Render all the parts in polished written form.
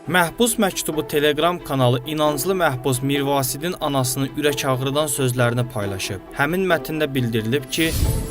Məhbus Məktubu Telegram kanalı inanclı məhbus Mirvasidin anasının ürək ağrıdan sözlərini paylaşıb. Həmin mətndə bildirilib ki,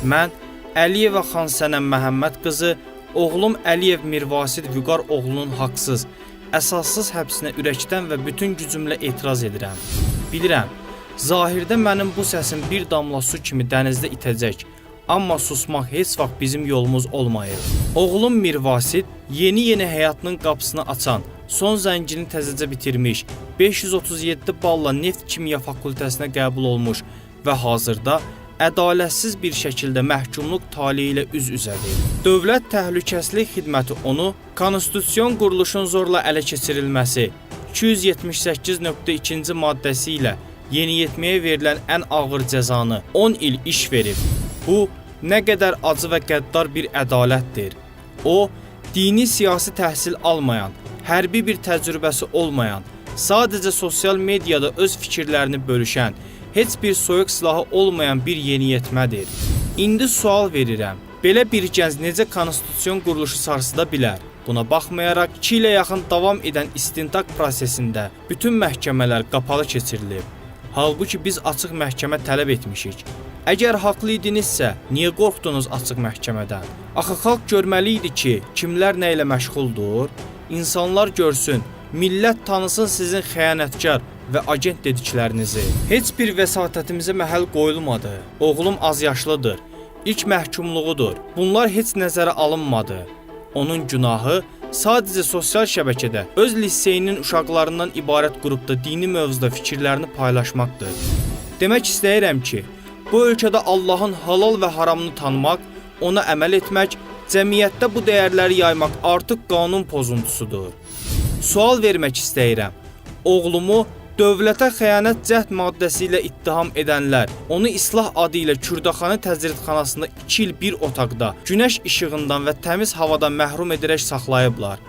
mən Əliyeva Xan Sənəm Məhəmməd qızı, oğlum Əliyev Mirvasid Vüqar oğlunun haqsız, əsassız həbsinə ürəkdən və bütün gücümlə etiraz edirəm. Bilirəm, zahirdə mənim bu səsim bir damla su kimi dənizdə itəcək, amma susmaq heç vaxt bizim yolumuz olmayır. Oğlum Mirvasid yeni həyatının qapısını açan, son zəngini təzəcə bitirmiş, 537 balla Neft Kimya Fakültəsinə qəbul olmuş və hazırda ədalətsiz bir şəkildə məhkumluq taleyi ilə üz-üzədir. Dövlət Təhlükəsizlik Xidməti onu konstitusiyon quruluşun zorla ələ keçirilməsi, 278.2-ci maddəsi ilə yeniyetməyə verilən ən ağır cəzanı 10 il iş verib. Bu, nə qədər acı və qəddar bir ədalətdir. O, dini siyasi təhsil almayan, hərbi bir təcrübəsi olmayan, sadəcə sosial mediada öz fikirlərini bölüşən, heç bir soyuq silahı olmayan bir yeniyetmədir. İndi sual verirəm, belə bir gənc necə konstitusiyon quruluşu sarsıda bilər? Buna baxmayaraq 2 ilə yaxın davam edən istintaq prosesində bütün məhkəmələr qapalı keçirilib. Halbuki biz açıq məhkəmə tələb etmişik. Əgər haqlı idinizsə, niyə qorxdunuz açıq məhkəmədən? Axı xalq görməli idi ki, kimlər nə ilə məşğuldur? İnsanlar görsün, millət tanısın sizin xəyanətkar və agent dediklərinizi. Heç bir vəsatətimizə məhəl qoyulmadı. Oğlum az yaşlıdır, ilk məhkumluğudur. Bunlar heç nəzərə alınmadı. Onun günahı sadəcə sosial şəbəkədə öz liseyinin uşaqlarından ibarət qrupda dini mövzuda fikirlərini paylaşmaqdır. Demək istəyirəm ki, bu ölkədə Allahın halal və haramını tanımaq, ona əməl etmək, cəmiyyətdə bu dəyərləri yaymaq artıq qanun pozuntusudur. Sual vermək istəyirəm. Oğlumu dövlətə xəyanət cəhd maddəsi ilə ittiham edənlər, onu islah adı ilə Kürdaxanı təcridxanasında 2 il bir otaqda, günəş işığından və təmiz havadan məhrum edərək saxlayıblar.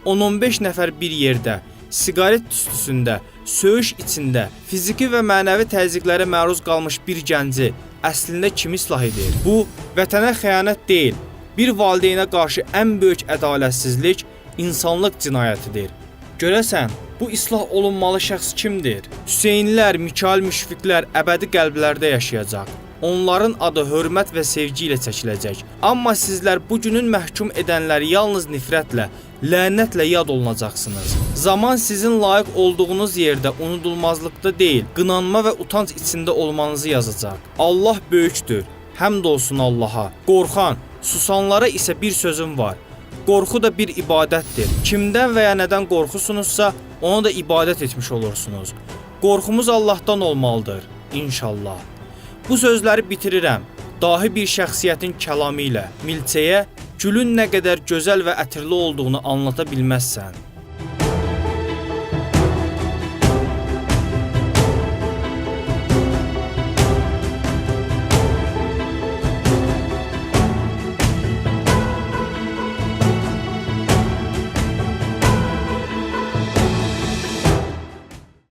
10-15 nəfər bir yerdə, siqaret tüstüsündə, söyüş içində, fiziki və mənəvi təzyiqlərə məruz qalmış bir gənci əslində kim islah edir? Bu, vətənə xəyanət deyil, bir valideynə qarşı ən böyük ədalətsizlik, insanlıq cinayətidir. Görəsən, bu islah olunmalı şəxs kimdir? Hüseynlər, Mikail Müşfiqlər əbədi qəlblərdə yaşayacaq. Onların adı hörmət və sevgi ilə çəkiləcək. Amma sizlər bugünün məhkum edənləri yalnız nifrətlə, lənətlə yad olunacaqsınız. Zaman sizin layiq olduğunuz yerdə unudulmazlıqda deyil, qınanma və utanc içində olmanızı yazacaq. Allah böyükdür, həmd olsun Allaha. Qorxan, susanlara isə bir sözüm var. Qorxu da bir ibadətdir. Kimdən və ya nədən qorxusunuzsa, ona da ibadət etmiş olursunuz. Qorxumuz Allahdan olmalıdır, inşallah. Bu sözləri bitirirəm. Dahi bir şəxsiyyətin kəlamı ilə milçəyə gülün nə qədər gözəl və ətirli olduğunu anlata bilməzsən.